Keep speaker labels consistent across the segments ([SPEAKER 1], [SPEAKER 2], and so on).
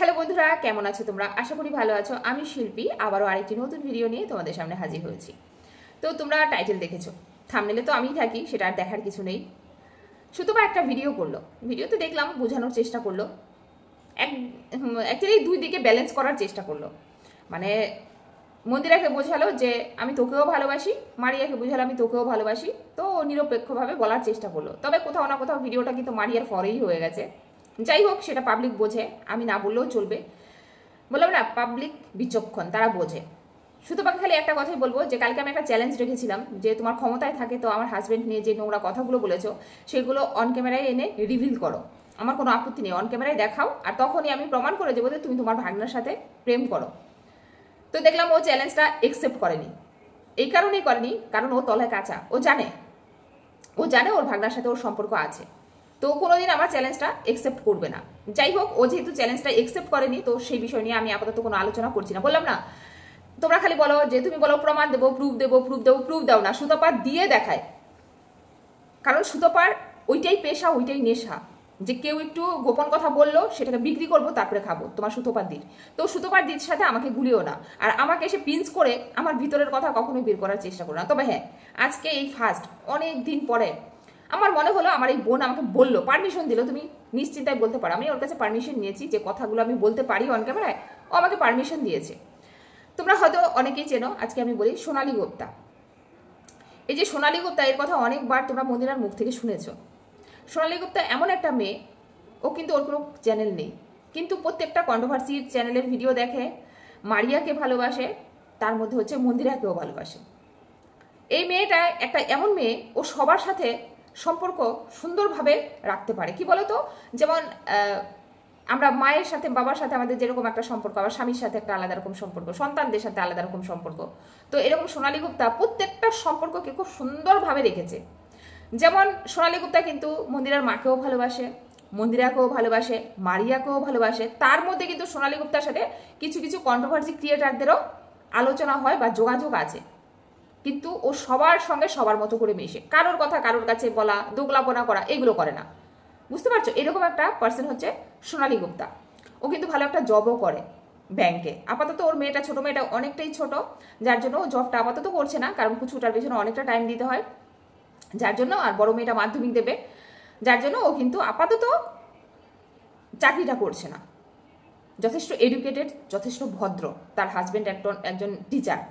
[SPEAKER 1] Hello বন্ধুরা, কেমন আছো তোমরা? আশা করি ভালো আছো। আমি শিল্পী আবারও আরেকটি নতুন ভিডিও নিয়ে তোমাদের সামনে হাজির হয়েছি। তো তোমরা টাইটেল দেখেছো, থাম্বনেলে তো আমিই থাকি, সেটা আর দেখার কিছু নেই। সুতপা একটা ভিডিও করলো, ভিডিওতে দেখলাম বোঝানোর চেষ্টা করলো, অ্যাকচুয়ালি দুই দিকে ব্যালেন্স করার চেষ্টা করলো। মানে মন্দিরাকে বোঝালো যে আমি তোকেও ভালোবাসি, মারিয়াকে বোঝালো আমি তোকেও ভালোবাসি। তো নিরপেক্ষভাবে বলার চেষ্টা করলো, তবে কোথাও না কোথাও ভিডিওটা কিন্তু মারিয়ার পরেই হয়ে গেছে। যাই হোক, সেটা পাবলিক বোঝে, আমি না বললেও চলবে। বললাম না, পাবলিক বিচক্ষণ, তারা বোঝে। সুতপাকে খালি একটা কথাই বলবো যে কালকে আমি একটা চ্যালেঞ্জ রেখেছিলাম যে তোমার ক্ষমতায় থাকে তো আমার হাজব্যান্ড নিয়ে যে নোংরা কথাগুলো বলেছো সেগুলো অন ক্যামেরায় এনে রিভিল করো। আমার কোনো আপত্তি নেই, অন ক্যামেরায় দেখাও, আর তখনই আমি প্রমাণ করে দেবো যে তুমি তোমার ভাগনার সাথে প্রেম করো। তো দেখলাম ও চ্যালেঞ্জটা একসেপ্ট করেনি। এই কারণেই করেনি কারণ ও তলায় কাঁচা, ও জানে ওর ভাগনার সাথে ওর সম্পর্ক আছে। তো কোনোদিন আমার চ্যালেঞ্জটা একসেপ্ট করবে না। যাই হোক, ও যেহেতু চ্যালেঞ্জটা একসেপ্ট করেনি তো সেই বিষয় নিয়ে আমি আপাতত কোনো আলোচনা করছি না। বললাম না, তোমরা খালি বলো যে তুমি বলো প্রমাণ দেবো, প্রুফ দাও না, সুতপা দিয়ে দেখায়। কারণ সুতপার ওইটাই পেশা, ওইটাই নেশা, যে কেউ একটু গোপন কথা বললো সেটাকে বিক্রি করবো তারপরে খাবো। তোমার সুতপার দির, তো সুতপার দির সাথে আমাকে গুলিও না, আর আমাকে এসে পিঞ্চ করে আমার ভিতরের কথা কখনোই বের করার চেষ্টা করো না। তবে হ্যাঁ, আজকে এই ফার্স্ট অনেক দিন পরে আমার মনে হলো, আমার এই বোন আমাকে বললো, পারমিশন দিল, তুমি নিশ্চিন্তায় বলতে পারো। আমি ওর কাছে পারমিশন নিয়েছি যে কথাগুলো আমি বলতে পারি অন ক্যামেরায়, ও আমাকে পারমিশন দিয়েছে। তোমরা হয়তো অনেকেই চেনো, আজকে আমি বলি সোনালী গুপ্তা। এই যে সোনালী গুপ্তা, এর কথা অনেকবার তোমরা মন্দিরার মুখ থেকে শুনেছো। সোনালী গুপ্তা এমন একটা মেয়ে, ও কিন্তু ওর কোনো চ্যানেল নেই, কিন্তু প্রত্যেকটা কন্ট্রোভার্সির চ্যানেলের ভিডিও দেখে, মারিয়াকে ভালোবাসে, তার মধ্যে হচ্ছে মন্দিরাকেও ভালোবাসে। এই মেয়েটা একটা এমন মেয়ে, ও সবার সাথে সম্পর্ক সুন্দরভাবে রাখতে পারে। কি বলতো, যেমন আমরা মায়ের সাথে বাবার সাথে আমাদের যেরকম একটা সম্পর্ক, আবার স্বামীর সাথে একটা আলাদা রকম সম্পর্ক, সন্তানদের সাথে আলাদা রকম সম্পর্ক, তো এরকম সোনালী গুপ্তা প্রত্যেকটা সম্পর্ককে খুব সুন্দরভাবে রেখেছে। যেমন সোনালী গুপ্তা কিন্তু মন্দিরার মাকেও ভালোবাসে, মন্দিরাকেও ভালোবাসে, মারিয়াকেও ভালোবাসে। তার মধ্যে কিন্তু সোনালী গুপ্তার সাথে কিছু কিছু কন্ট্রোভার্সি ক্রিয়েটারদেরও আলোচনা হয় বা যোগাযোগ আছে, কিন্তু ও সবার সঙ্গে সবার মতো করে মেশে। কারোর কথা কারোর কাছে বলা, দোগলাপনা করা, এগুলো করে না। বুঝতে পারছো? এরকম একটা পার্সন হচ্ছে সোনালী গুপ্তা। ও কিন্তু ভালো একটা জবও করে ব্যাংকে। আপাতত ওর মেয়েটা, ছোট মেয়েটা অনেকটাই ছোট, যার জন্য ও জবটা আপাতত করছে না, কারণ কুচুটার পেছনে অনেকটা টাইম দিতে হয়, যার জন্য। আর বড় মেয়েটা মাধ্যমিক দেবে, যার জন্য ও কিন্তু আপাতত চাকরিটা করছে না। যথেষ্ট এডুকেটেড, যথেষ্ট ভদ্র, তার হাজব্যান্ড একজন টিচার।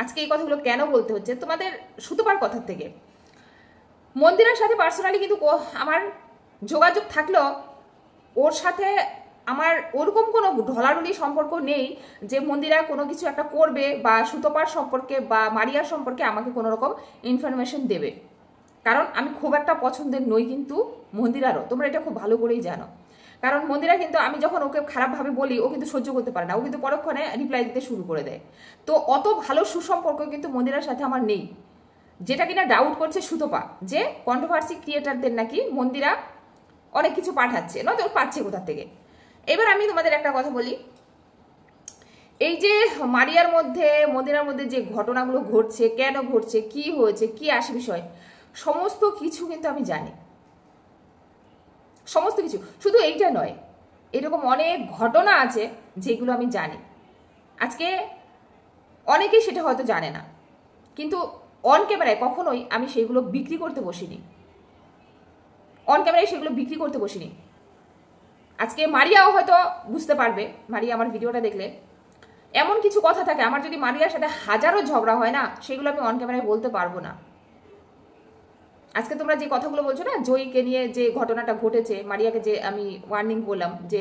[SPEAKER 1] আজকে এই কথাগুলো কেন বলতে হচ্ছে? তোমাদের সুতপার কথার থেকে। মন্দিরের সাথে পার্সোনালি কিন্তু আমার যোগাযোগ থাকলেও ওর সাথে আমার ওরকম কোনো ঢলাঢলি সম্পর্ক নেই যে মন্দিরা কোনো কিছু একটা করবে বা সুতপার সম্পর্কে বা মারিয়ার সম্পর্কে আমাকে কোনো রকম ইনফরমেশন দেবে। কারণ আমি খুব একটা পছন্দের নই কিন্তু মন্দিরারও, তোমরা এটা খুব ভালো করেই জানো। কারণ মন্দিরা কিন্তু আমি যখন ওকে খারাপভাবে বলি, ও কিন্তু সহ্য করতে পারে না, ও কিন্তু পরক্ষণে রিপ্লাই দিতে শুরু করে দেয়। তো অত ভালো সুসম্পর্ক কিন্তু মন্দিরার সাথে আমার নেই, যেটা কিনা ডাউট করছে সুতপা, যে কন্ট্রোভার্সি ক্রিয়েটারদের নাকি মন্দিরা অনেক কিছু পাঠাচ্ছে, নয়তো পাচ্ছে কোথা থেকে। এবার আমি তোমাদের একটা কথা বলি, এই যে মারিয়ার মধ্যে মন্দিরার মধ্যে যে ঘটনাগুলো ঘটছে, কেন ঘটছে, কি হয়েছে, কি আসে বিষয়, সমস্ত কিছু কিন্তু আমি জানি। সমস্ত কিছু, শুধু এইটা নয়, এরকম অনেক ঘটনা আছে যেগুলো আমি জানি। আজকে অনেকেই সেটা হয়তো জানে না, কিন্তু অন ক্যামেরায় কখনোই আমি সেগুলো বিক্রি করতে বসিনি, অন ক্যামেরায় সেগুলো বিক্রি করতে বসিনি। আজকে মারিয়াও হয়তো বুঝতে পারবে, মারিয়া আমার ভিডিওটা দেখলে, এমন কিছু কথা থাকে আমার, যদি মারিয়ার সাথে হাজারো ঝগড়া হয় না, সেগুলো আমি অন ক্যামেরায় বলতে পারবো না। আজকে তোমরা যে কথাগুলো বলছো না, জয়ীকে নিয়ে যে ঘটনাটা ঘটেছে, মারিয়াকে যে আমি ওয়ার্নিং করলাম যে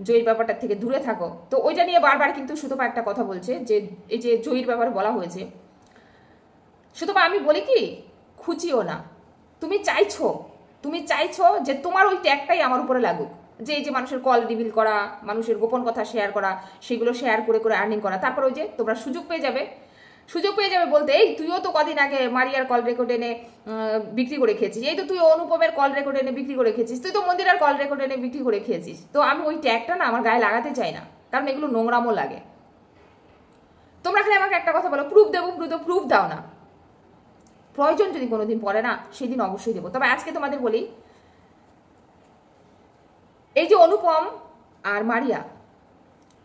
[SPEAKER 1] জয়ীর ব্যাপারটা থেকে দূরে থাকো, তো ওইটা নিয়ে বারবার কিন্তু সুতপা একটা কথা বলছে যে এই যে জয়ীর ব্যাপারে বলা হয়েছে, সুতপা আমি বলি কি, খুঁচিও না। তুমি চাইছো যে তোমার ওই ট্যাগটাই আমার উপরে লাগুক, যে এই যে মানুষের কল রিভিল করা, মানুষের গোপন কথা শেয়ার করা, সেগুলো শেয়ার করে করে আর্নিং করা, তারপর ওই যে তোমরা সুযোগ পেয়ে যাবে বলতে, এই তুইও তো কদিন আগে মারিয়ার কল রেকর্ড এনে বিক্রি করে খেয়েছিস, এই তো তুই অনুপমের কল রেকর্ড এনে বিক্রি করে খেয়েছিস, তুই তো মন্দিরার কল রেকর্ড এনে বিক্রি করে খেয়েছিস। তো আমি ওই ট্যাগটা না আমার গায়ে লাগাতে চাই না, কারণ এগুলো নোংরামও লাগে। তোমরা খালি আমাকে একটা কথা বলো, প্রুফ দেবো, প্রুফ দাও না। প্রয়োজন যদি কোনোদিন পড়ে না, সেদিন অবশ্যই দেবো। তবে আজকে তোমাদের বলি, এই যে অনুপম আর মারিয়া,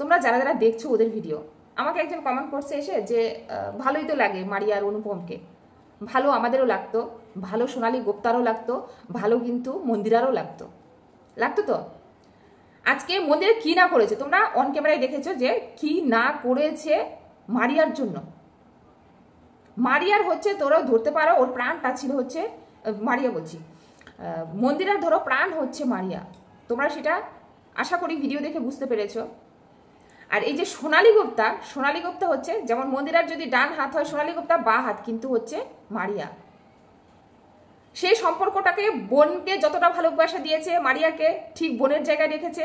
[SPEAKER 1] তোমরা যারা যারা দেখছো ওদের ভিডিও, আমাকে একজন কমেন্ট করছে এসে যে ভালোই তো লাগে মারিয়া আর অনুপমকে, ভালো আমাদেরও লাগতো, ভালো সোনালী গুপ্তারও লাগতো, ভালো কিন্তু মন্দিরারও লাগতো তো। আজকে মন্দিরে কি না করেছে তোমরা অন ক্যামেরায় দেখেছো যে কি না করেছে মারিয়ার জন্য। মারিয়ার হচ্ছে তোরাও ধরতে পারো ওর প্রাণটা ছিল হচ্ছে মারিয়া বলছি, মন্দিরার ধরো প্রাণ হচ্ছে মারিয়া, তোমরা সেটা আশা করি ভিডিও দেখে বুঝতে পেরেছো। আর এই যে সোনালী গুপ্তা হচ্ছে যেমন মন্দিরার যদি ডান হাত হয় সোনালী গুপ্তা বা হাত কিন্তু হচ্ছে মারিয়া। সেই সম্পর্কটাকে বোনকে যতটা ভালোবাসা দিয়েছে মারিয়াকে ঠিক বোনের জায়গায় রেখেছে,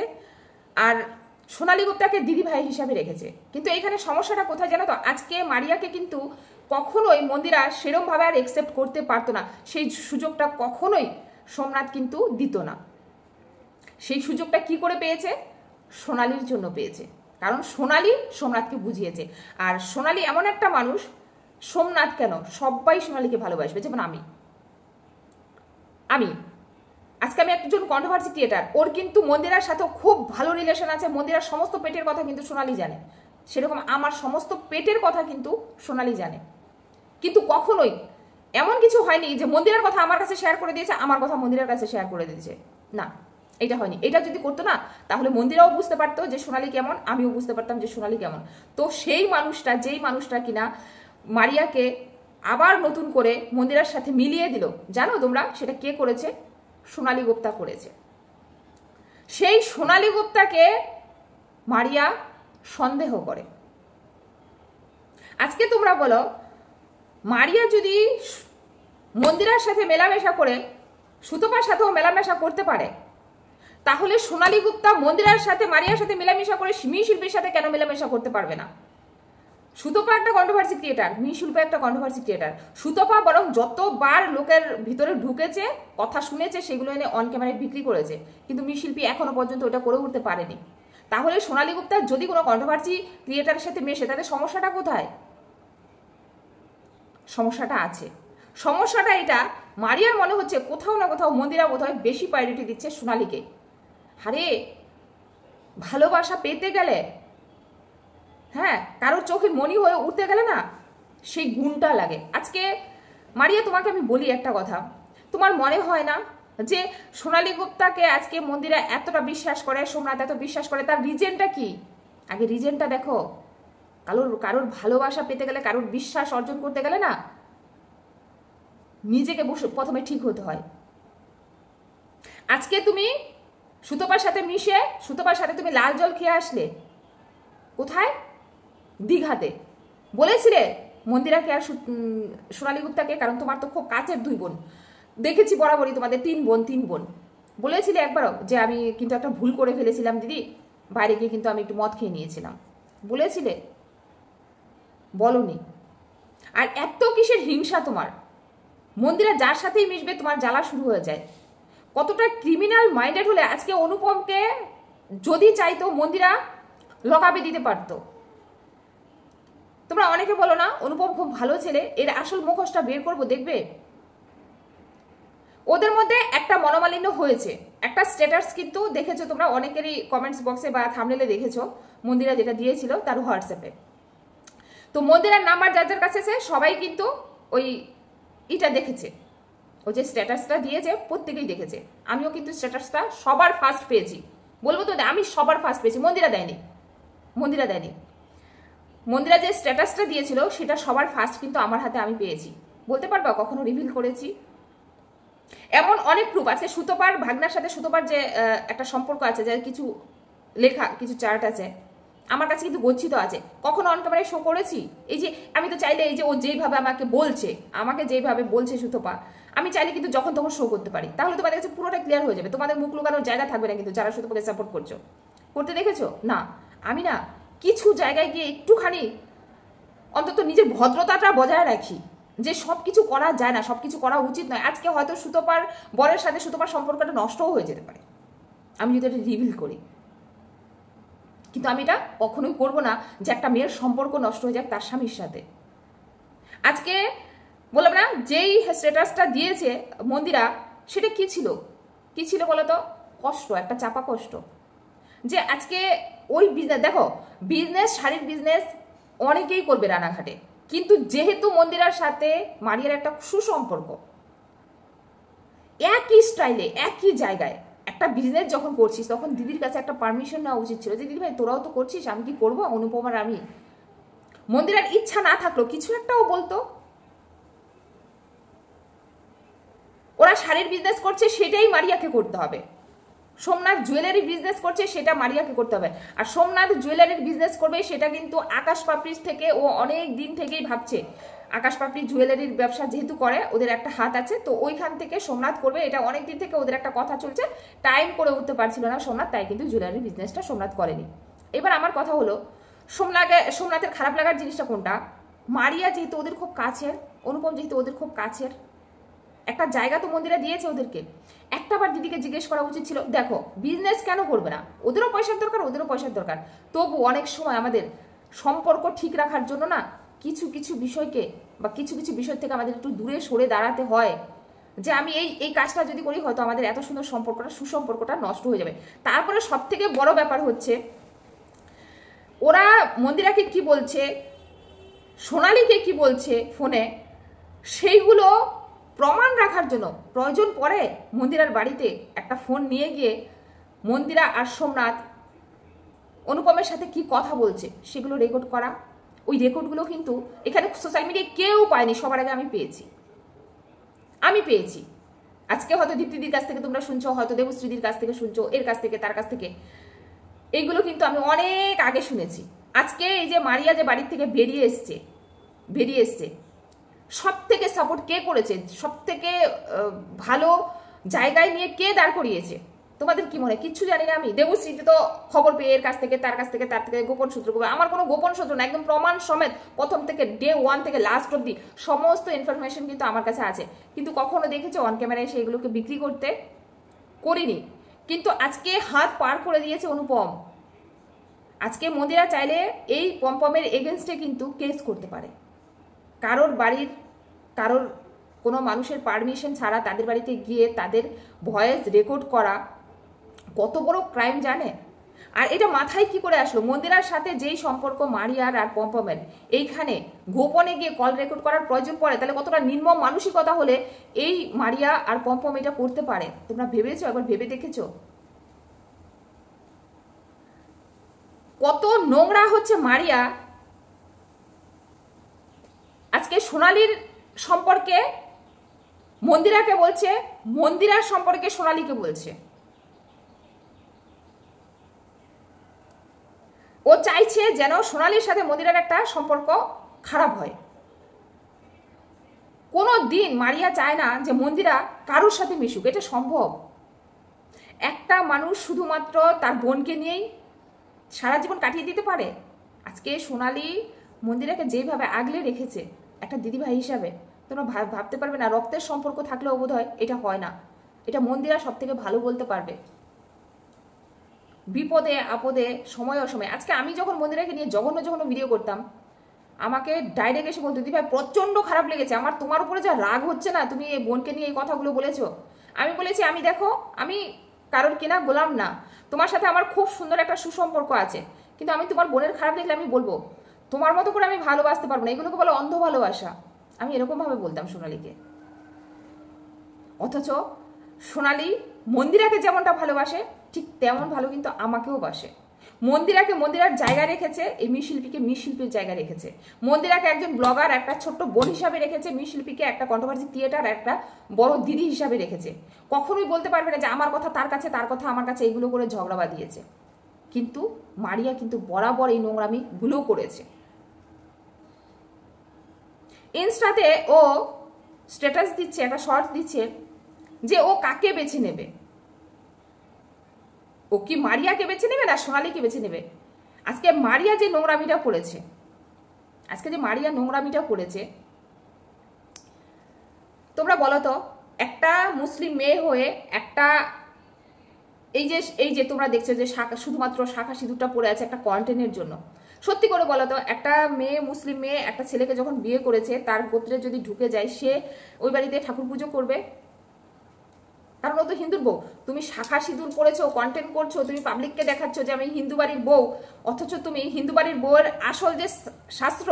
[SPEAKER 1] আর সোনালী গুপ্তাকে দিদি ভাই হিসাবে রেখেছে। কিন্তু এইখানে সমস্যাটা কোথায় জানো তো, আজকে মারিয়াকে কিন্তু কখনোই মন্দিরা সেরমভাবে আর একসেপ্ট করতে পারতো না, সেই সুযোগটা কখনোই সোমনাথ কিন্তু দিত না। সেই সুযোগটা কি করে পেয়েছে? সোনালীর জন্য পেয়েছে, কারণ সোনালী সোমনাথকে বুঝিয়েছে। আর সোনালী এমন একটা মানুষ, সোমনাথ কেন সবাই সোনালীকে ভালোবাসবে, যেমন আমি আজকে আমি একজন কন্ট্রোভার্সি ক্রিয়েটার, ওর কিন্তু মন্দিরার সাথে খুব ভালো রিলেশন আছে, মন্দিরার সমস্ত পেটের কথা কিন্তু সোনালী জানে, সেরকম আমার সমস্ত পেটের কথা কিন্তু সোনালী জানে। কিন্তু কখনোই এমন কিছু হয়নি যে মন্দিরার কথা আমার কাছে শেয়ার করে দিয়েছে, আমার কথা মন্দিরার কাছে শেয়ার করে দিয়েছে, না এটা হয়নি। এটা যদি করতো না তাহলে মন্দিরাও বুঝতে পারতো যে সোনালী কেমন, আমিও বুঝতে পারতাম যে সোনালী কেমন। তো সেই মানুষটা, যেই মানুষটা কিনা মারিয়াকে আবার নতুন করে মন্দিরার সাথে মিলিয়ে দিল, জানো তোমরা সেটা কে করেছে? সোনালী গুপ্তা করেছে। সেই সোনালী গুপ্তাকে মারিয়া সন্দেহ করে। আজকে তোমরা বলো, মারিয়া যদি মন্দিরার সাথে মেলামেশা করে সুতপার সাথেও মেলামেশা করতে পারে, তাহলে সোনালী গুপ্তা মন্দিরার সাথে মারিয়ার সাথে মেলামেশা করে মিহি শিল্পীর সাথে কেন মেলামেশা করতে পারবে না? সুতপা একটা কন্ট্রোভার্সি ক্রিয়েটার, মিহি শিল্পা একটা কন্ট্রোভার্সি ক্রিয়েটার। সুতপা বরং যতবার লোকের ভিতরে ঢুকেছে, কথা শুনেছে, সেগুলো এনে অন ক্যামেরায় বিক্রি করেছে, কিন্তু মিহি শিল্পী এখনো পর্যন্ত ওটা করে উঠতে পারেনি। তাহলে সোনালী গুপ্তার যদি কোনো কন্ট্রোভার্সি ক্রিয়েটারের সাথে মেশে, তাদের সমস্যাটা কোথায়? সমস্যাটা আছে, সমস্যাটা এটা, মারিয়ার মনে হচ্ছে কোথাও না কোথাও মন্দিরা বোধহয় বেশি প্রায়োরিটি দিচ্ছে সোনালীকে। আরে ভালোবাসা পেতে গেলে, হ্যাঁ, কারোর চোখে মনি হয়ে উঠতে গেলে না সেই গুণটা লাগে। আজকে মারিয়া তোমাকে আমি বলি একটা কথা, তোমার মনে হয় না যে সোনালী গুপ্তাকে আজকে মন্দিরা এতটা বিশ্বাস করে, সোমনাথ এত বিশ্বাস করে, তার রিজনটা কি? আগে রিজনটা দেখো। কারোর ভালোবাসা পেতে গেলে, কারোর বিশ্বাস অর্জন করতে গেলে না নিজেকে প্রথমে ঠিক হতে হয়। আজকে তুমি সুতপার সাথে মিশে, সুতপার সাথে তুমি লাল জল খেয়ে আসলে কোথায়? দীঘাতে। বলেছিলে মন্দিরাকে আর সোনালী গুপ্তাকে, কারণ তোমার তো খুব কাছের দুই বোন, দেখেছি বরাবরই তোমাদের তিন বোন। বলেছিলে একবারও যে আমি কিন্তু একটা ভুল করে ফেলেছিলাম দিদি, বাইরে গিয়ে কিন্তু আমি একটু মদ খেয়ে নিয়েছিলাম, বলেছিলে? বলনি। আর এত কিসের হিংসা তোমার? মন্দিরা যার সাথেই মিশবে তোমার জ্বালা শুরু হয়ে যায়। কতটা ক্রিমিনাল মাইন্ডেড হলে আজকে অনুপমকে যদি চাইতো মন্দিরা লকআপে দিতে পারতো। তোমরা অনেকে বলো না অনুপম খুব ভালো ছেলে, এর আসল মুখোশটা বের করবো, দেখবে ওদের মধ্যে একটা মনোমালিন্য হয়েছে। একটা স্ট্যাটাস কিন্তু দেখেছো তোমরা, অনেকেরই কমেন্টস বক্সে বা থাম্বনেলে দেখেছো, মন্দিরা যেটা দিয়েছিল তার হোয়াটসঅ্যাপে। তো মন্দিরার নাম্বার যার যার কাছে সবাই কিন্তু ওই এটা দেখেছে, ও যে স্ট্যাটাসটা দিয়েছে প্রত্যেকেই দেখেছে। আমিও কিন্তু স্ট্যাটাসটা সবার ফার্স্ট পেয়েছি, বলবো তো আমি সবার ফার্স্ট পেয়েছি, মন্দিরা দেয়নি। মন্দিরা যে স্ট্যাটাসটা দিয়েছিল সেটা সবার ফার্স্ট কিন্তু আমার হাতে আমি পেয়েছি। বলতে পারবা কখনো রিভিল করেছি? এমন অনেক প্রুফ আছে। সুতপার ভাগনার সাথে সুতপার যে একটা সম্পর্ক আছে, যার কিছু লেখা, কিছু চার্ট আছে, আমার কাছে কিন্তু গচ্ছিত আছে। কখনো অন ক্যামেরায় শো করেছি? এই যে আমি তো চাইলে, এই যে ও যেইভাবে আমাকে যেইভাবে বলছে সুতপা, আমি চাইলে কিন্তু যখন তখন শো করতে পারি, তাহলে তোমাদের কাছে পুরোটা ক্লিয়ার হয়ে যাবে, তোমাদের মুখ লুকানোর জায়গা থাকবে না। কিন্তু যারা সুতপাকে সাপোর্ট করতে দেখেছো না, আমি না কিছু জায়গায় গিয়ে একটুখানি অন্তত নিজের ভদ্রতাটা বজায় রাখি, যে সব কিছু করা যায় না, সব কিছু করা উচিত নয়। আজকে হয়তো সুতপার বরের সাথে সুতপার সম্পর্কটা নষ্টও হয়ে যেতে পারে আমি যদি এটা রিভিল করি, কিন্তু আমি এটা কখনোই করবো না যে একটা মেয়ের সম্পর্ক নষ্ট হয়ে যাক তার স্বামীর সাথে। আজকে বললাম না, যেই স্ট্যাটাসটা দিয়েছে মন্দিরা, সেটা কি ছিল বলো তো? কষ্ট, একটা চাপা কষ্ট। যে আজকে ওই বিজনেস, দেখো বিজনেস, শাড়ির বিজনেস অনেকেই করবে রানাঘাটে, কিন্তু যেহেতু মন্দিরার সাথে মারিয়ার একটা সুসম্পর্ক, একই স্টাইলে একই জায়গায় একটা বিজনেস যখন করছিস, তখন দিদির কাছে একটা পারমিশন নেওয়া উচিত ছিল যে দিদি ভাই তোরাও তো করছিস, আমি কি করবো? অনুপমার আমি, মন্দিরার ইচ্ছা না থাকলো কিছু একটাও বলতো। ওরা শাড়ির বিজনেস করছে, সেটাই মারিয়াকে করতে হবে। সোমনাথ জুয়েলারি বিজনেস করছে, সেটা মারিয়াকে করতে হবে। আর সোমনাথ জুয়েলারির বিজনেস করবে, সেটা কিন্তু আকাশ পাপড়ির থেকে ও অনেক দিন থেকেই ভাবছে। আকাশ পাপড়ি জুয়েলারির ব্যবসা যেহেতু করে, ওদের একটা হাত আছে, তো ওইখান থেকে সোমনাথ করবে, এটা অনেক দিন থেকে ওদের একটা কথা চলছে। টাইম করে উঠতে পারছিল না সোমনাথ, তাই কিন্তু জুয়েলারি বিজনেসটা সোমনাথ করেনি। এবার আমার কথা হলো, সোমনাথের খারাপ লাগার জিনিসটা কোনটা? মারিয়া যেহেতু ওদের খুব কাছের, অনুপম যেহেতু ওদের খুব কাছের, একটা জায়গা তো মন্দিরা দিয়েছে ওদেরকে, একটাবার দিদিকে জিজ্ঞেস করা উচিত ছিল। দেখো বিজনেস কেন করবে না, ওদেরও পয়সার দরকার, ওদেরও পয়সার দরকার, তবু অনেক সময় আমাদের সম্পর্ক ঠিক রাখার জন্য না কিছু কিছু বিষয়কে বা কিছু কিছু বিষয় থেকে আমাদের একটু দূরে সরে দাঁড়াতে হয়। যে আমি এই কাজটা যদি করি, হয়তো আমাদের এত সুন্দর সম্পর্কটা, সুসম্পর্কটা নষ্ট হয়ে যাবে। তারপরে সব থেকে বড় ব্যাপার হচ্ছে, ওরা মন্দিরাকে কি বলছে, সোনালীকে কি বলছে ফোনে, সেইগুলো প্রমাণ রাখার জন্য প্রয়োজন পড়ে মন্দিরার বাড়িতে একটা ফোন নিয়ে গিয়ে মন্দিরা আর সোমনাথ অনুপমের সাথে কি কথা বলছে সেগুলো রেকর্ড করা। ওই রেকর্ডগুলো কিন্তু এখানে সোশ্যাল মিডিয়ায় কেউ পায়নি, সবার আগে আমি পেয়েছি। আজকে হয়তো দীপ্তিদির কাছ থেকে তোমরা শুনছো, হয়তো দেবশ্রীদির কাছ থেকে শুনছো, এর কাছ থেকে তার কাছ থেকে, এইগুলো কিন্তু আমি অনেক আগে শুনেছি। আজকে এই যে মারিয়া যে বাড়ির থেকে বেরিয়ে এসছে, সব থেকে সাপোর্ট কে করেছে, সব থেকে ভালো জায়গায় নিয়ে কে দাঁড় করিয়েছে? তোমাদের কি মনে হয়? কিচ্ছু জানি না আমি। দেবশ্রীতে তো খবর পেয়ে এর কাছ থেকে তার থেকে গোপন সূত্র, আমার কোনো গোপন সূত্র না, একদম প্রমাণ সমেত প্রথম থেকে ডে 1 থেকে লাস্ট অব্দি সমস্ত ইনফরমেশন কিন্তু আমার কাছে আছে। কিন্তু কখনো দেখেছো অন ক্যামেরায় সেগুলোকে বিক্রি করতে? করিনি। কিন্তু আজকে হাত পার করে দিয়েছে অনুপম। আজকে মন্দিরা চাইলে এই পমপমের এগেনস্টে কিন্তু কেস করতে পারে। কারোর কোনো মানুষের পারমিশন ছাড়া তাদের বাড়িতে গিয়ে তাদের ভয়েস রেকর্ড করা কত বড় ক্রাইম জানে? আর এটা মাথায় কি করে আসলো? মন্দিরার সাথে যেই সম্পর্ক মারিয়ার আর পমপমের, এইখানে গোপনে গিয়ে কল রেকর্ড করার প্রয়োজন পড়ে, তাহলে কতটা নির্মম মানসিকতা হলে এই মারিয়া আর পমপম এটা করতে পারে? তোমরা ভেবেছো? একবার ভেবে দেখেছো কত নোংরা হচ্ছে মারিয়া? আজকে সোনালীর সম্পর্কে মন্দিরাকে বলছে, মন্দিরার সম্পর্কে সোনালীকে বলছে। ও চাইছে যেন সোনালীর সাথে মন্দিরার একটা সম্পর্ক খারাপ হয়। কোনো দিন মারিয়া চায় না যে মন্দিরা কারোর সাথে মিশুক, এটা সম্ভব? একটা মানুষ শুধুমাত্র তার বোনকে নিয়েই সারা জীবন কাটিয়ে দিতে পারে? আজকে সোনালী মন্দিরাকে যেভাবে আগলে রেখেছে একটা দিদিভাই হিসাবে, তোমরা ভাবতে পারবে না। রক্তের সম্পর্ক থাকলেও বোধ হয় এটা হয় না। এটা মন্দিরা সব থেকে ভালো বলতে পারবে। বিপদে আপদে সময় অসময়ে, আজকে আমি যখন মন্দিরাকে নিয়ে জঘন্য ভিডিও করতাম, আমাকে ডাইরেক্ট এসে বলতো দিদিভাই প্রচণ্ড খারাপ লেগেছে আমার, তোমার উপরে যা রাগ হচ্ছে না, তুমি এই বোনকে নিয়ে এই কথাগুলো বলেছো। আমি বলেছি, আমি দেখো আমি কারোর কেনা গোলাম না, তোমার সাথে আমার খুব সুন্দর একটা সুসম্পর্ক আছে, কিন্তু আমি তোমার বোনের খারাপ দেখলে আমি বলবো তোমার মতো করে আমি ভালোবাসতে পারবো না, এগুলোকে বলো অন্ধ ভালোবাসা। আমি এরকমভাবে বলতাম সোনালীকে। অথচ সোনালী মন্দিরাকে যেমনটা ভালোবাসে ঠিক তেমন ভালো কিন্তু আমাকেও বাসে। মন্দিরাকে মন্দিরার জায়গা রেখেছে, এই মিশিল্পীকে মিশিল্পীর জায়গা রেখেছে। মন্দিরাকে একজন ব্লগার, একটা ছোট্ট বোন হিসাবে রেখেছে, মিশিল্পীকে একটা কন্ট্রোভার্সি থিয়েটার, একটা বড় দিদি হিসাবে রেখেছে। কখনোই বলতে পারবে না যে আমার কথা তার কাছে, তার কথা আমার কাছে, এইগুলো করে ঝগড়া বাঁধিয়েছে। কিন্তু মারিয়া কিন্তু বরাবর এই নোংরামিগুলো করেছে। ইনস্টাতে ও স্ট্যাটাস দিচ্ছে, একটা শর্টস দিচ্ছে যে ও কাকে বেছে নেবে, ও কি মারিয়াকে বেছে নেবে না সোনালীকে বেছে নেবে। আজকে মারিয়া যে নোংরামিটা করেছে, তোমরা বলো তো, একটা মুসলিম মেয়ে হয়ে একটা এই যে তোমরা দেখছো যে শুধুমাত্র শাখা সিঁদুরটা পড়ে আছে একটা কন্টেন্টের জন্য, সত্যি করে বলো তো, একটা মেয়ে, মুসলিম মেয়ে একটা ছেলেকে যখন বিয়ে করেছে, তার গোত্রে যদি ঢুকে যায়, সে ওই বাড়িতে ঠাকুর পুজো করবে? কারণ ও তো হিন্দুর বউ। তুমি শাখা সিঁদুর পড়েছো, কন্টেন্ট করছো, তুমি পাবলিককে দেখাচ্ছ যে আমি হিন্দু বাড়ির বউ, অথচ তুমি হিন্দু বাড়ির বউয়ের আসল যে শাস্ত্র,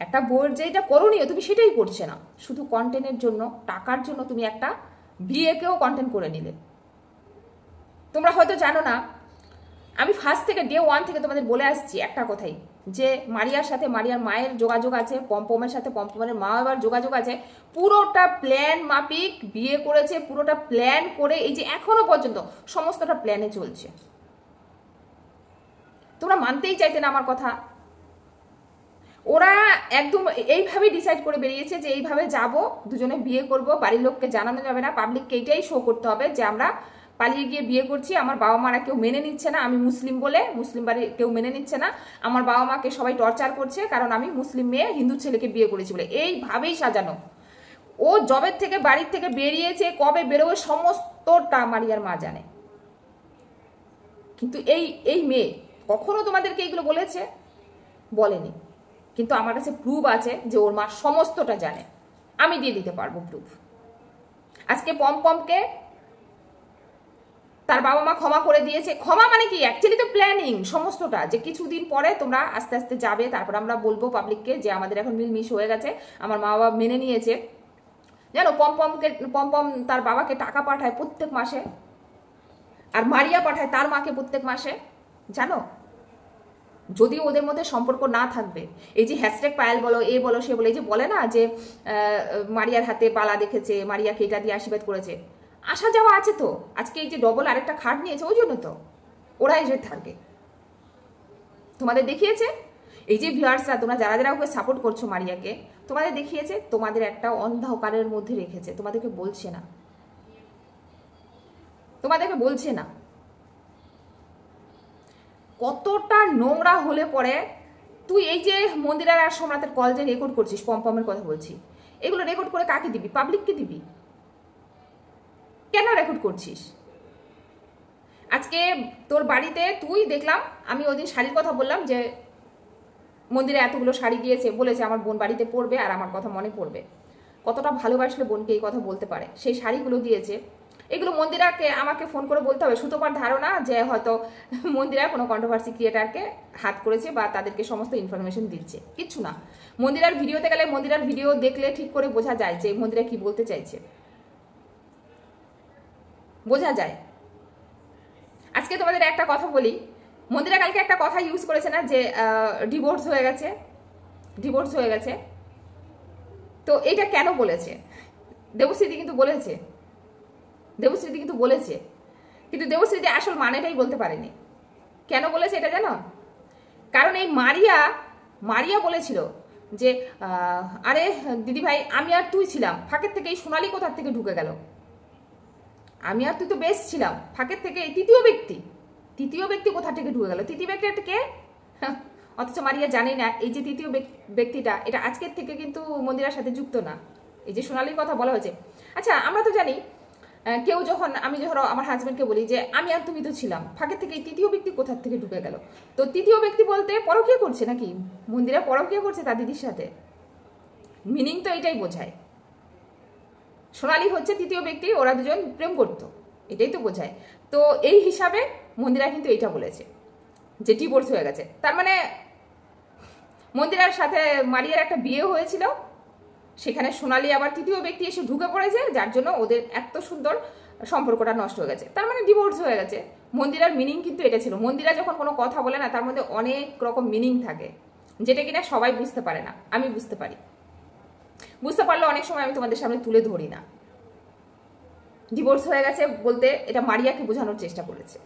[SPEAKER 1] একটা বউয়ের যে এটা করণীয়, তুমি সেটাই করছে না। শুধু কন্টেন্টের জন্য, টাকার জন্য তুমি একটা বিয়েকেও কন্টেন্ট করে নিলে। তোমরা হয়তো জানো না, আমি ফার্স্ট থেকে ডে 1 থেকে তোমাদের বলে আসছি একটা কথাই, যে মারিয়ার সাথে মারিয়ার মায়ের যোগাযোগ আছে, পম্পমের সাথে পম্পমের মা বাবার যোগাযোগ আছে। পুরোটা প্ল্যান মাফিক বিয়ে করেছে, পুরোটা প্ল্যান করে এই যে এখনো পর্যন্ত সমস্তটা প্ল্যানে চলছে। তোমরা মানতেই চাইতে না আমার কথা। ওরা একদম এইভাবেই ডিসাইড করে বেরিয়েছে যে এইভাবে যাব, দুজনে বিয়ে করব, বাড়ির লোককে জানানো যাবে না, পাবলিককে এইটাই শো করতে হবে যে আমরা পালিয়ে গিয়ে বিয়ে করছি, আমার বাবা মারা কেউ মেনে নিচ্ছে না, আমি মুসলিম বলে মুসলিম বাড়ি কেউ মেনে নিচ্ছে না, আমার বাবা মাকে সবাই টর্চার করছে কারণ আমি মুসলিম মেয়ে হিন্দু ছেলেকে বিয়ে করেছি বলে। এইভাবেই সাজানো। ও জবের থেকে বাড়ির থেকে বেরিয়েছে, কবে বেরোবে সমস্তটা মারিয়ার মা জানে। কিন্তু এই মেয়ে কখনো তোমাদেরকে এইগুলো বলেছে? বলেনি। কিন্তু আমার কাছে প্রুফ আছে যে ওর মা সমস্তটা জানে, আমি দিয়ে দিতে পারবো প্রুফ। আজকে পমপমকে তার বাবা মা ক্ষমা করে দিয়েছে। ক্ষমা মানে কি, অ্যাকচুয়ালি তো প্ল্যানিং সমস্তটা, যে কিছুদিন পরে তোমরা আস্তে আস্তে যাবে, তারপর আমরা বলবো পাবলিককে যে আমাদের এখন মিলমিশ হয়ে গেছে, আমার মা বাবা মেনে নিয়েছে। জানো পমপম তার বাবাকে টাকা পাঠায় প্রত্যেক মাসে, আর মারিয়া পাঠায় তার মাকে প্রত্যেক মাসে। জানো, যদিও ওদের মধ্যে সম্পর্ক না থাকবে, এই যে হ্যাশট্যাগ পায়েল বলো, এ বলো সে বলো, এই যে বলে না যে মারিয়ার হাতে বালা দেখেছে, মারিয়াকে এটা দিয়ে আশীর্বাদ করেছে, আসা যাওয়া আছে তো। আজকে এই যে ডবল আরেকটা খাট নিয়েছে ওই জন্য তো ওরা এসে থাকে। তোমাদের দেখিয়েছে এই যে ভিউয়ার্সরা, তোমরা যারা যারা ওকে সাপোর্ট করছো মারিয়াকে, তোমাদের দেখিয়েছে তোমাদের একটা অন্ধকারের মধ্যে রেখেছে, তোমাদেরকে বলছে না, তোমাদেরকে বলছে না। কতটা নোংরা হলে পরে তুই এই যে মন্দিরার আর সোমনাথের কল যে রেকর্ড করছিস, পম্পমের কথা বলছি, এগুলো রেকর্ড করে কাকে দিবি? পাবলিককে দিবি? কেন রেকর্ড করছিস? আজকে তোর বাড়িতে তুই দেখলাম, আমি ওদিন শাড়ির কথা বললাম যে মন্দিরে এতগুলো শাড়ি দিয়েছে, বলেছে আমার বোন বাড়িতে পরবে আর আমার কথা মনে পড়বে। কতটা ভালোবাসলে বোনকে এই কথা বলতে পারে? সেই শাড়িগুলো দিয়েছে। এগুলো মন্দিরাকে আমাকে ফোন করে বলতে হবে। সুতোপার ধারণা যে হয়তো মন্দিরা কোনো কন্ট্রোভার্সি ক্রিয়েটারকে হাত করেছে বা তাদেরকে সমস্ত ইনফরমেশন দিচ্ছে। কিচ্ছু না। মন্দিরার ভিডিওতে গেলে, মন্দিরার ভিডিও দেখলে ঠিক করে বোঝা যায় যে মন্দিরা কি বলতে চাইছে, বোঝা যায়। আজকে তোমাদের একটা কথা বলি, মন্দিরা কালকে একটা কথা ইউজ করেছে না যে ডিভোর্স হয়ে গেছে, ডিভোর্স হয়ে গেছে। তো এটা কেন বলেছে? দেবশ্রীদি কিন্তু বলেছে, দেবশ্রীদি কিন্তু বলেছে, কিন্তু দেবশ্রীদি আসল মানেটাই বলতে পারেনি। কেন বলেছে এটা জানো? কারণ এই মারিয়া বলেছিল যে আরে দিদি ভাই আমি আর তুই ছিলাম, ফাঁকের থেকে এই সোনালি কোথার থেকে ঢুকে গেল? আমি আর তুই তো বেশ ছিলাম, ফাঁকের থেকে এই তৃতীয় ব্যক্তি কোথা থেকে ঢুকে গেল? তৃতীয় ব্যক্তিটা কে? অথচ মারিয়া জানে না এই যে তৃতীয় ব্যক্তিটা এটা আজকের থেকে কিন্তু মন্দিরার সাথে যুক্ত না। এই যে সোনালির কথা বলা হয়েছে, আচ্ছা আমরা তো জানি কেউ যখন, আমি যখন আমার হাজব্যান্ডকে বলি যে আমি আর তুমি তো ছিলাম, ফাঁকের থেকে এই তৃতীয় ব্যক্তি কোথার থেকে ঢুকে গেল? তো তৃতীয় ব্যক্তি বলতে পরকীয়া করছে নাকি? মন্দিরা পরকীয়া করছে তার দিদির সাথে? মিনিং তো এটাই বোঝায়। সোনালি হচ্ছে তৃতীয় ব্যক্তি, ওরা দুজন প্রেম করতো, এটাই তো বোঝায়। তো এই হিসাবে মন্দিরা কিন্তু এটা বলেছে যে ডিভোর্স হয়ে গেছে। তার মানে মন্দিরার সাথে মারিয়ার একটা বিয়ে হয়েছিল, সেখানে সোনালি আবার তৃতীয় ব্যক্তি এসে ঢুকে পড়েছে, যার জন্য ওদের এত সুন্দর সম্পর্কটা নষ্ট হয়ে গেছে। তার মানে ডিভোর্স হয়ে গেছে। মন্দিরার মিনিং কিন্তু এটা ছিল। মন্দিরা যখন কোনো কথা বলে না, তার মধ্যে অনেক রকম মিনিং থাকে, যেটা কিনা সবাই বুঝতে পারে না। আমি বুঝতে পারি, বুঝতে পারলে অনেক সময় আমি তোমাদের সামনে তুলে ধরি না। ডিভোর্স হয়ে গেছে বলতে এটা মারিয়াকে বোঝানোর চেষ্টা করেছে,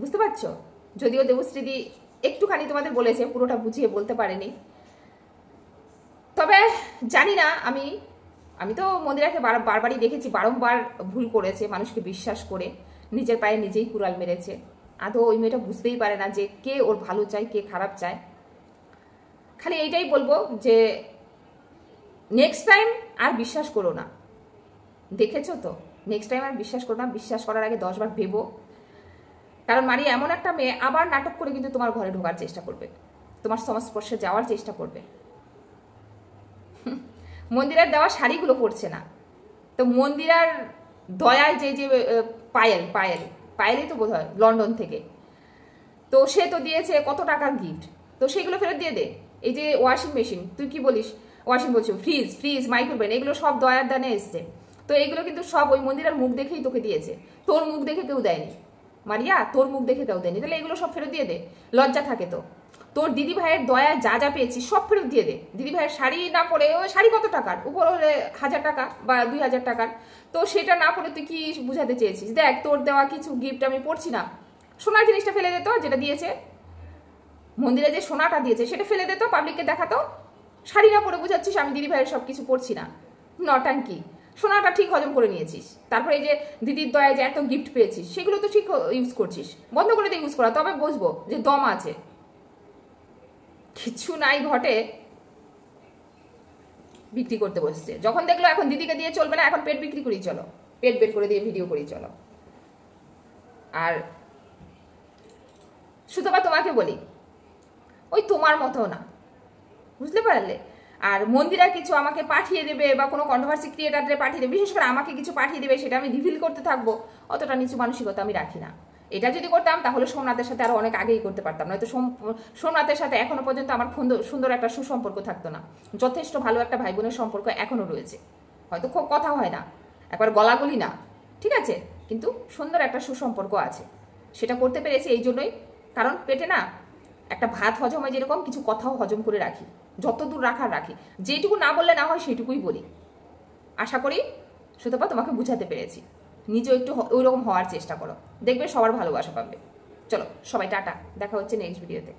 [SPEAKER 1] বুঝতে পারছো? যদিও দেবশ্রীদি একটুখানি তোমাদের বলেছে, পুরোটা বুঝিয়ে বলতে পারেনি। তবে জানি না, আমি তো মন্দিরাকে বারবারই দেখেছি বারংবার ভুল করেছে, মানুষকে বিশ্বাস করে নিজের পায়ে নিজেই কুড়াল মেরেছে। আদৌ ওই মেয়েটা বুঝতেই পারে না যে কে ওর ভালো চায়, কে খারাপ চায়। খালি এইটাই বলবো যে নেক্সট টাইম আর বিশ্বাস করো না। দেখেছো তো, নেক্সট টাইম আর বিশ্বাস করো না। বিশ্বাস করার আগে 10 বার ভেবো। কারণ মারিয়া এমন একটা মেয়ে, আবার নাটক করে কিন্তু তোমার ঘরে ঢোকার চেষ্টা করবে, তোমার সংস্পর্শে যাওয়ার চেষ্টা করবে। মন্দিরার দেওয়া শাড়িগুলো পরছে না, তো মন্দিরার দয়ায় যে যে পায়েল পায়েল পায়েলই তো বোধ হয় লন্ডন থেকে, তো সে তো দিয়েছে কত টাকার গিফট, তো সেগুলো ফেরত দিয়ে দে। এই যে ওয়াশিং মেশিন, তুই কি বলিস ওয়াশিং বলছো, ফ্রিজ ফ্রিজ মাইক্রোওভেন, এগুলো সব দয়ার দানে এসছে। তো এইগুলো কিন্তু সব ওই মন্দিরের মুখ দেখেই তোকে দিয়েছে, তোর মুখ দেখে কেউ দেয়নি মারিয়া, তোর মুখ দেখে কেউ দেয়নি। তাহলে এগুলো সব ফেরত দিয়ে দে, লজ্জা থাকে তো। তোর দিদি ভাইয়ের দয়া যা যা পেয়েছিস সব ফেরত দিয়ে দে। দিদি ভাইয়ের শাড়ি না পরে, ওই শাড়ি কত টাকার, উপর হলে 1000 টাকা বা 2000 টাকার, তো সেটা না পরে তুই কি বুঝাতে চেয়েছিস? দেখ তোর দেওয়া কিছু গিফট আমি পড়ছি না, সোনার জিনিসটা ফেলে দিত, যেটা দিয়েছে মন্দিরে যে সোনাটা দিয়েছে সেটা ফেলে দিত, পাবলিককে দেখাতো। শাড়ি না পরে বুঝাচ্ছিস আমি দিদি ভাইয়ের সব কিছু পড়ছি না, নটাঙ্কি। সোনাটা ঠিক হজম করে নিয়েছিস, তারপরে এই যে দিদির দয়ায় যে এত গিফট পেয়েছিস সেগুলো তো ঠিক ইউজ করছিস, বন্ধ করে দিয়ে ইউজ করা, তবে বুঝবো যে দম আছে। কিছু নাই ঘটে বিক্রি করতে বসছে, যখন দেখলো এখন দিদিকে দিয়ে চলবে না, এখন পেট বিক্রি করি চলো, পেট বের করে দিয়ে ভিডিও করি চলো। আর শুধু বা তোমাকে বলি, ওই তোমার মতো না, বুঝতে পারলে? আর মন্দিরা কিছু আমাকে পাঠিয়ে দেবে বা কোনো কন্ট্রোভার্সি ক্রিয়েটারদের পাঠিয়ে দেবে, বিশেষ করে আমাকে কিছু পাঠিয়ে দেবে, সেটা আমি রিভিল করতে থাকবো, অতটা নিচু মানসিকতা আমি রাখি না। এটা যদি করতাম তাহলে সোমনাথের সাথে আরো অনেক আগেই করতে পারতাম, নয়তো সোমনাথের সাথে এখনো পর্যন্ত আমার সুন্দর একটা সুসম্পর্ক থাকতো না। যথেষ্ট ভালো একটা ভাই বোনের সম্পর্ক এখনো রয়েছে, হয়তো খুব কথা হয় না, একবার গলাগলি না, ঠিক আছে, কিন্তু সুন্দর একটা সুসম্পর্ক আছে। সেটা করতে পেরেছি এই জন্যই, কারণ পেটে না একটা ভাত হজম হয় যেরকম, কিছু কথাও হজম করে রাখি, যতদূর রাখার রাখি, যেটুকু না বললে না হয় সেইটুকুই বলি। আশা করি সুতপা তোমাকে বুঝাতে পেরেছি, নিজেও একটু ওই রকম হওয়ার চেষ্টা করো, দেখবে সবার ভালোবাসা পাবে। চলো সবাই টাটা, দেখা হচ্ছে নেক্সট ভিডিওতে।